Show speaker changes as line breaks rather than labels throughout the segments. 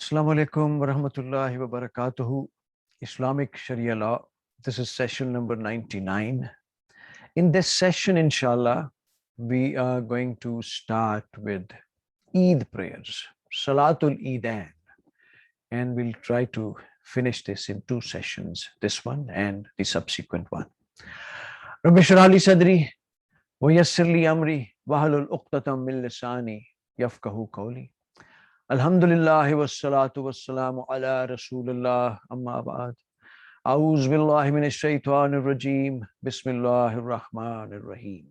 Assalamu alaikum wa rahmatullahi wa barakatuhu. Islamic Sharia law. This is session number 99. In this session, inshallah, we are going to start with Eid prayers, Salatul Eidain, and we'll try to finish this in two sessions, this one and the subsequent one. Rabbi shrah li sadri wa yassir li amri wahlul uqdatam min lisani yafqahu qawli. Alhamdulillah wassalatu wassalamu ala Rasulillah amma ba'd. A'udhu billahi minash shaitanir rajeem. Bismillahir rahmanir rahim.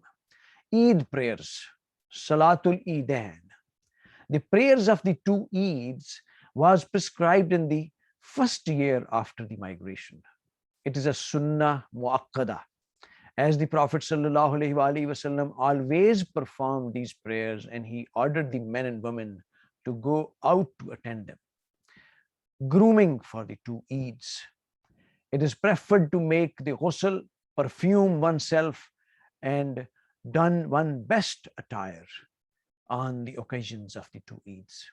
Eid prayers, Salatul Eidain. The prayers of the two Eids was prescribed in the first year after the migration. It is a sunnah muakkada, as the Prophet sallallahu alaihi wasallam always performed these prayers, and he ordered the men and women to go out to attend them. Grooming for the two Eids. It is preferred to make the ghusl, perfume oneself, and don one best attire on the occasions of the two Eids.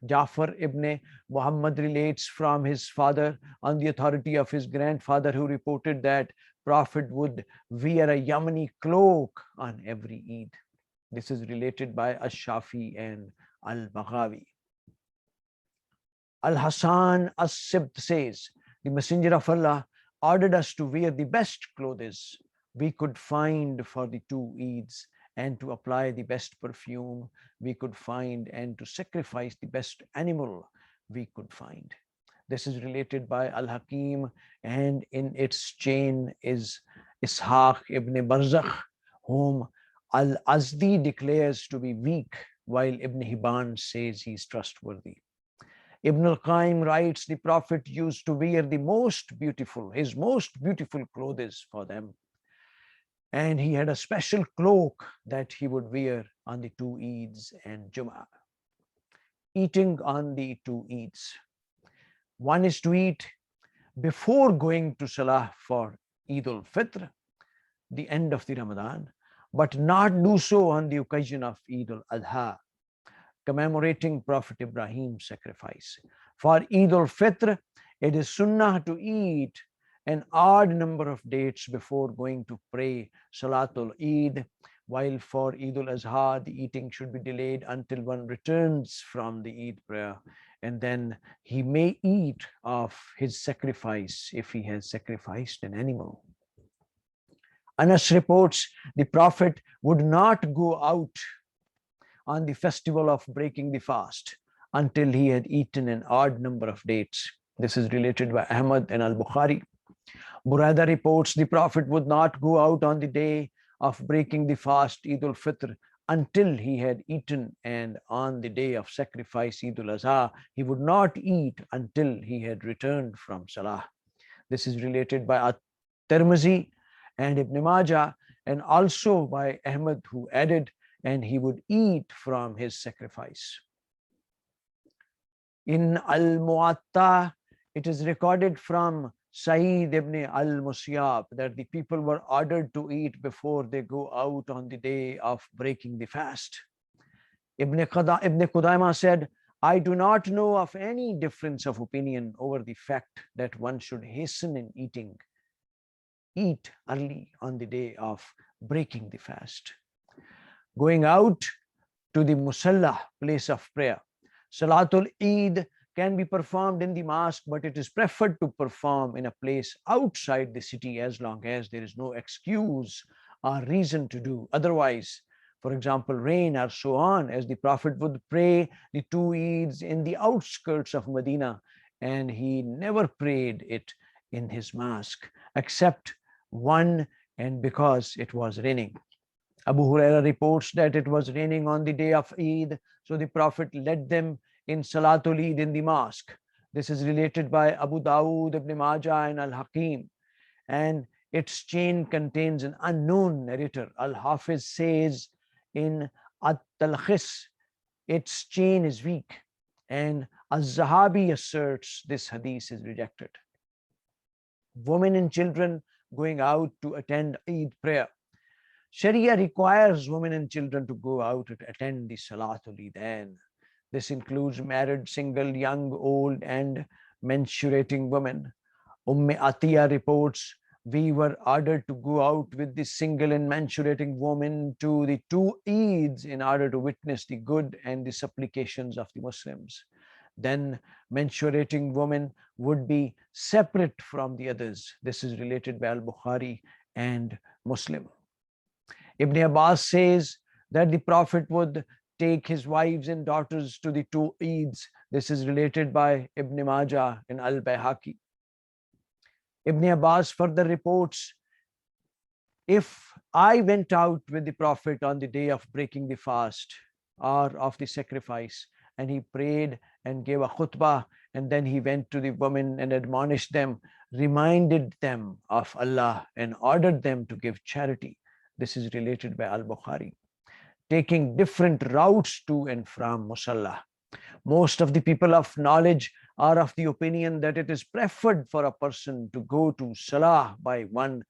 Jafar ibn Muhammad relates from his father on the authority of his grandfather, who reported that Prophet would wear a Yamani cloak on every Eid. This is related by Ash-Shafi and Al-Baghawi. Al-Hasan As-Sibt says, the Messenger of Allah ordered us to wear the best clothes we could find for the two Eids, and to apply the best perfume we could find, and to sacrifice the best animal we could find. This is related by Al-Hakim, and in its chain is Ishaq ibn Barzakh, whom Al-Azdi declares to be weak, while Ibn Hibban says he is trustworthy. Ibn al-Qayyim writes, the Prophet used to wear his most beautiful clothes for them. And he had a special cloak that he would wear on the two Eids and Jum'ah. Eating on the two Eids. One is to eat before going to Salah for Eid al-Fitr, the end of the Ramadan, but not do so on the occasion of Eid al-Adha, commemorating Prophet Ibrahim's sacrifice. For Eid al-Fitr, it is sunnah to eat an odd number of dates before going to pray Salatul Eid, while for Eid al-Azha, the eating should be delayed until one returns from the Eid prayer, and then he may eat of his sacrifice if he has sacrificed an animal. Anas reports the Prophet would not go out on the festival of breaking the fast until he had eaten an odd number of dates. This is related by Ahmad and Al-Bukhari. Buraida reports the Prophet would not go out on the day of breaking the fast, Eid al-Fitr, until he had eaten, and on the day of sacrifice, Eid al-Azha, he would not eat until he had returned from Salah. This is related by At-Tirmizi and Ibn Majah, and also by Ahmad, who added, and he would eat from his sacrifice. In Al-Muwatta, it is recorded from Sa'id ibn al-Musayyab that the people were ordered to eat before they go out on the day of breaking the fast. Ibn Qudaymah said, I do not know of any difference of opinion over the fact that one should hasten in eating. Eat early on the day of breaking the fast. Going out to the Musalla, place of prayer. Salatul Eid can be performed in the mosque, but it is preferred to perform in a place outside the city as long as there is no excuse or reason to do otherwise. For example, rain or so on, as the Prophet would pray the two Eids in the outskirts of Medina, and he never prayed it in his mosque except one, and because it was raining. Abu Huraira reports that it was raining on the day of Eid, so the Prophet led them in Salatul Eid in the mosque. This is related by Abu Dawud, Ibn Majah, and Al-Hakim, and its chain contains an unknown narrator. Al-Hafiz says in At-Talkhis, its chain is weak, and Az-Zahabi asserts this hadith is rejected. Women and children going out to attend Eid prayer. Sharia requires women and children to go out to attend the Salatul Eidain. This includes married, single, young, old, and menstruating women. Atiyah reports, we were ordered to go out with the single and menstruating woman to the two Eids in order to witness the good and the supplications of the Muslims. Then menstruating women would be separate from the others. This is related by Al-Bukhari and Muslim. Ibn Abbas says that the Prophet would take his wives and daughters to the two Eids. This is related by Ibn Majah and Al-Bayhaqi. Ibn Abbas further reports, if I went out with the Prophet on the day of breaking the fast or of the sacrifice, and he prayed and gave a khutbah, and then he went to the women and admonished them, reminded them of Allah, and ordered them to give charity. This is related by Al-Bukhari. Taking different routes to and from Musalla. Most of the people of knowledge are of the opinion that it is preferred for a person to go to Salah by one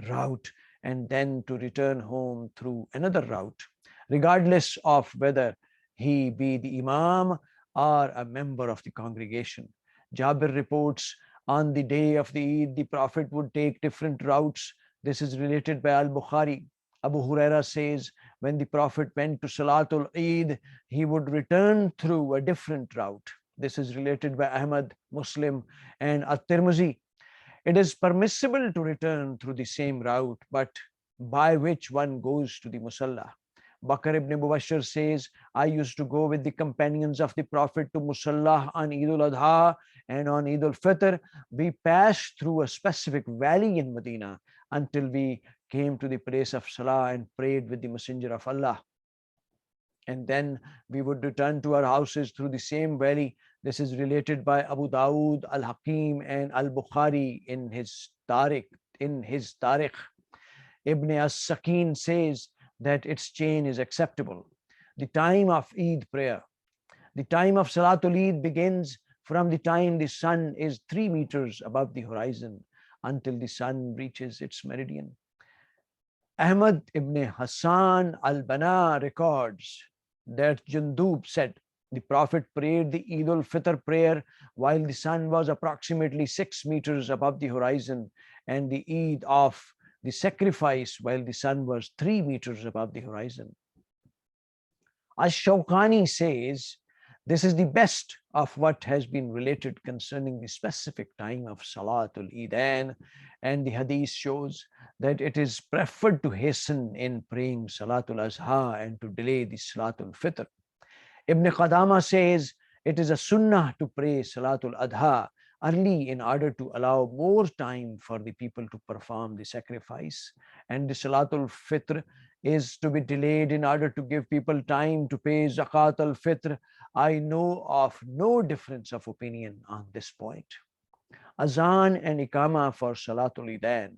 route and then to return home through another route, regardless of whether he be the Imam or a member of the congregation. Jabir reports, on the day of the Eid, the Prophet would take different routes. This is related by Al-Bukhari. Abu Huraira says, when the Prophet went to Salatul Eid, he would return through a different route. This is related by Ahmad, Muslim, and At-Tirmizi. It is permissible to return through the same route, but by which one goes to the Musalla. Bakr ibn Mubashir says, I used to go with the companions of the Prophet to Musalla on Eid al-Adha and on Eid al-Fitr. We passed through a specific valley in Medina until we came to the place of Salah and prayed with the Messenger of Allah. And then we would return to our houses through the same valley. This is related by Abu Dawood, Al-Hakim, and Al-Bukhari in his Tariq. Ibn As-Sakin says that its chain is acceptable. The time of Eid prayer. The time of Salatul Eid begins from the time the sun is 3 meters above the horizon until the sun reaches its meridian. Ahmad ibn Hassan al-Banna records that Jundub said, the Prophet prayed the Eid al-Fitr prayer while the sun was approximately 6 meters above the horizon, and the Eid of the sacrifice while the sun was 3 meters above the horizon. Ash-Shawkani says, this is the best of what has been related concerning the specific time of Salatul Eidain, and the hadith shows that it is preferred to hasten in praying Salatul Azha and to delay the Salatul Fitr. Ibn Qadama says it is a sunnah to pray Salatul Adha early in order to allow more time for the people to perform the sacrifice, and the Salatul Fitr is to be delayed in order to give people time to pay Zakat al-Fitr. I know of no difference of opinion on this point. Azan and Iqama for Salatul Eidain.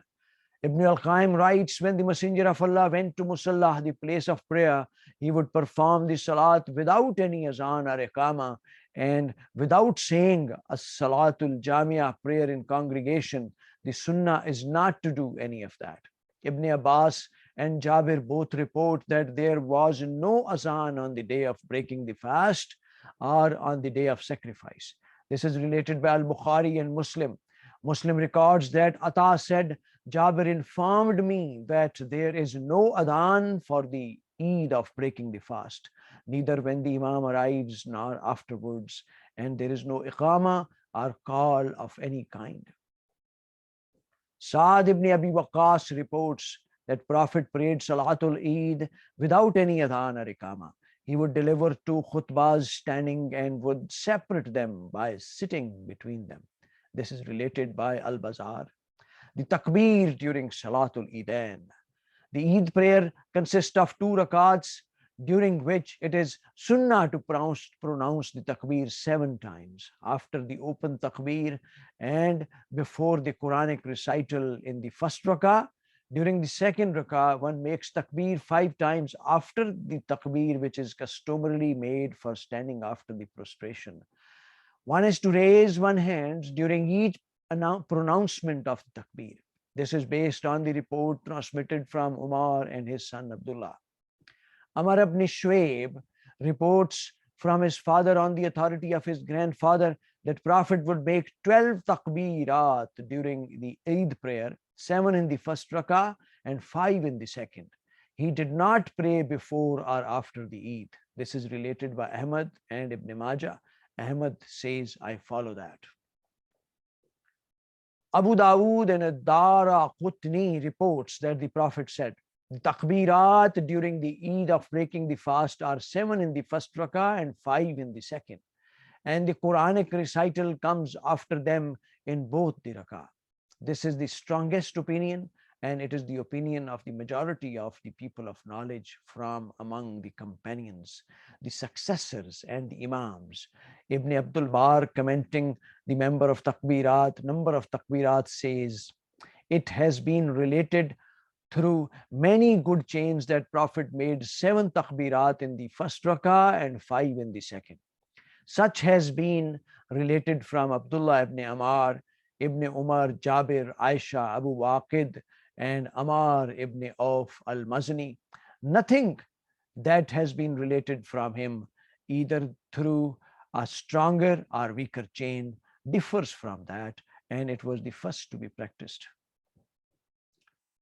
Ibn al-Qaim writes, when the Messenger of Allah went to Musalla, the place of prayer, he would perform the Salat without any Azan or Iqama and without saying a Salatul Jamia prayer in congregation. The Sunnah is not to do any of that. Ibn Abbas and Jabir both report that there was no Azan on the day of breaking the fast or on the day of sacrifice. This is related by Al-Bukhari and Muslim. Muslim records that Ata said, Jabir informed me that there is no adhan for the Eid of breaking the fast, neither when the Imam arrives nor afterwards, and there is no iqama or call of any kind. Saad ibn Abi Waqqas reports that Prophet prayed Salatul Eid without any adhan or iqama. He would deliver 2 khutbahs standing and would separate them by sitting between them. This is related by Al-Bazar. The takbir during Salatul Eidain. The Eid prayer consists of 2 rakats, during which it is sunnah to pronounce the takbir 7 times after the open takbir and before the Quranic recital in the first rakah. During the second rakah, one makes takbir 5 times after the takbir, which is customarily made for standing after the prostration. One is to raise one hand during each pronouncement of the takbir. This is based on the report transmitted from Umar and his son Abdullah. Amr ibn Shuaib reports from his father on the authority of his grandfather that Prophet would make 12 takbirat during the Eid prayer, 7 in the first rakah and 5 in the second. He did not pray before or after the Eid. This is related by Ahmad and Ibn Majah. Ahmad says, I follow that. Abu Dawood and Ad-Dara Qutni reports that the Prophet said, the takbirat during the Eid of breaking the fast are 7 in the first rakah and 5 in the second. And the Quranic recital comes after them in both the rakah. This is the strongest opinion, and it is the opinion of the majority of the people of knowledge from among the companions, the successors and the imams. Ibn Abdul Bar, commenting the number of takbirat says, it has been related through many good chains that Prophet made 7 takbirat in the first rakah and 5 in the second. Such has been related from Abdullah ibn Amar, Ibn Umar, Jabir, Aisha, Abu Waqid, and Amar ibn Auf al-Mazni. Nothing that has been related from him, either through a stronger or weaker chain, differs from that, and it was the first to be practiced.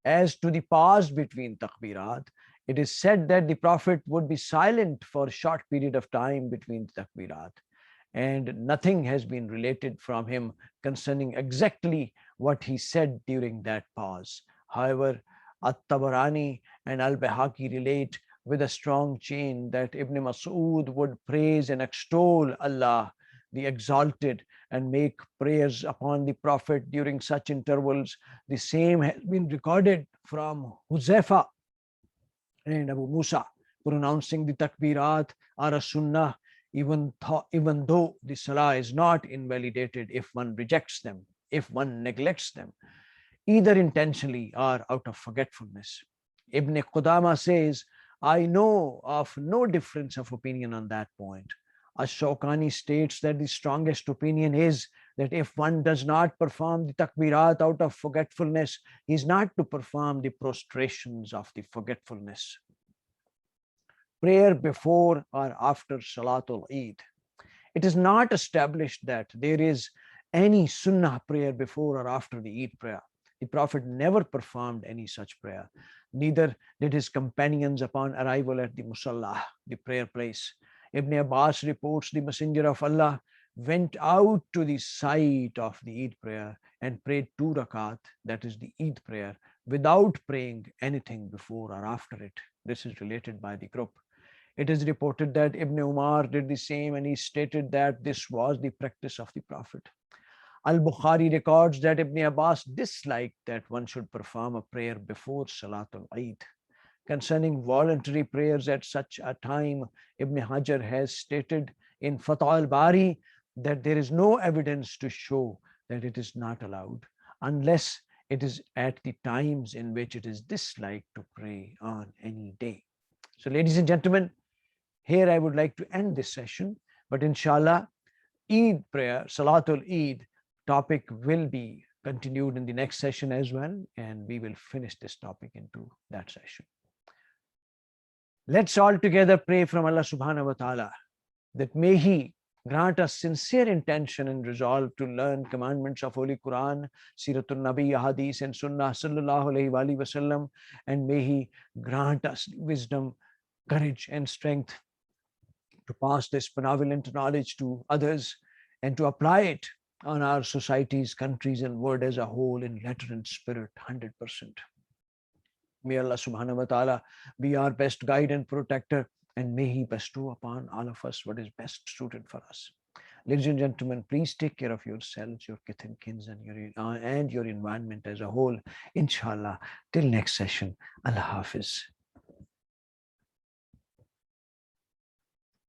As to the pause between takbirat, it is said that the Prophet would be silent for a short period of time between takbirat, and nothing has been related from him concerning exactly what he said during that pause. However, At-Tabarani and Al-Bahaqi relate with a strong chain that Ibn Mas'ud would praise and extol Allah, the Exalted, and make prayers upon the Prophet during such intervals. The same has been recorded from Huzaifa and Abu Musa, pronouncing the takbirat are a sunnah, even though the salah is not invalidated if one rejects them, if one neglects them, either intentionally or out of forgetfulness. Ibn Qudama says, I know of no difference of opinion on that point. Ash-Shawkani states that the strongest opinion is that if one does not perform the takbirat out of forgetfulness, he is not to perform the prostrations of the forgetfulness. Prayer before or after Salatul Eid. It is not established that there is any sunnah prayer before or after the Eid prayer. The Prophet never performed any such prayer. Neither did his companions upon arrival at the Musalla, the prayer place. Ibn Abbas reports the Messenger of Allah went out to the site of the Eid prayer and prayed 2 rakat, that is the Eid prayer, without praying anything before or after it. This is related by the group. It is reported that Ibn Umar did the same, and he stated that this was the practice of the Prophet. Al-Bukhari records that Ibn Abbas disliked that one should perform a prayer before Salatul Eid. Concerning voluntary prayers at such a time, Ibn Hajar has stated in Fath al-Bari that there is no evidence to show that it is not allowed, unless it is at the times in which it is disliked to pray on any day. So, ladies and gentlemen, here I would like to end this session, but inshallah, Eid prayer, Salatul Eid topic will be continued in the next session as well, and we will finish this topic into that session. Let's all together pray from Allah subhanahu wa ta'ala that may He grant us sincere intention and resolve to learn commandments of Holy Quran, Siratul Nabi, Hadith and Sunnah sallallahu alayhi wa sallam, and may He grant us wisdom, courage and strength to pass this benevolent knowledge to others and to apply it on our societies, countries and world as a whole in letter and spirit 100%. May Allah subhanahu wa ta'ala be our best guide and protector, and may He bestow upon all of us what is best suited for us. Ladies and gentlemen, please take care of yourselves, your kith and kins, and your environment as a whole. Inshallah, till next session. Allah Hafiz.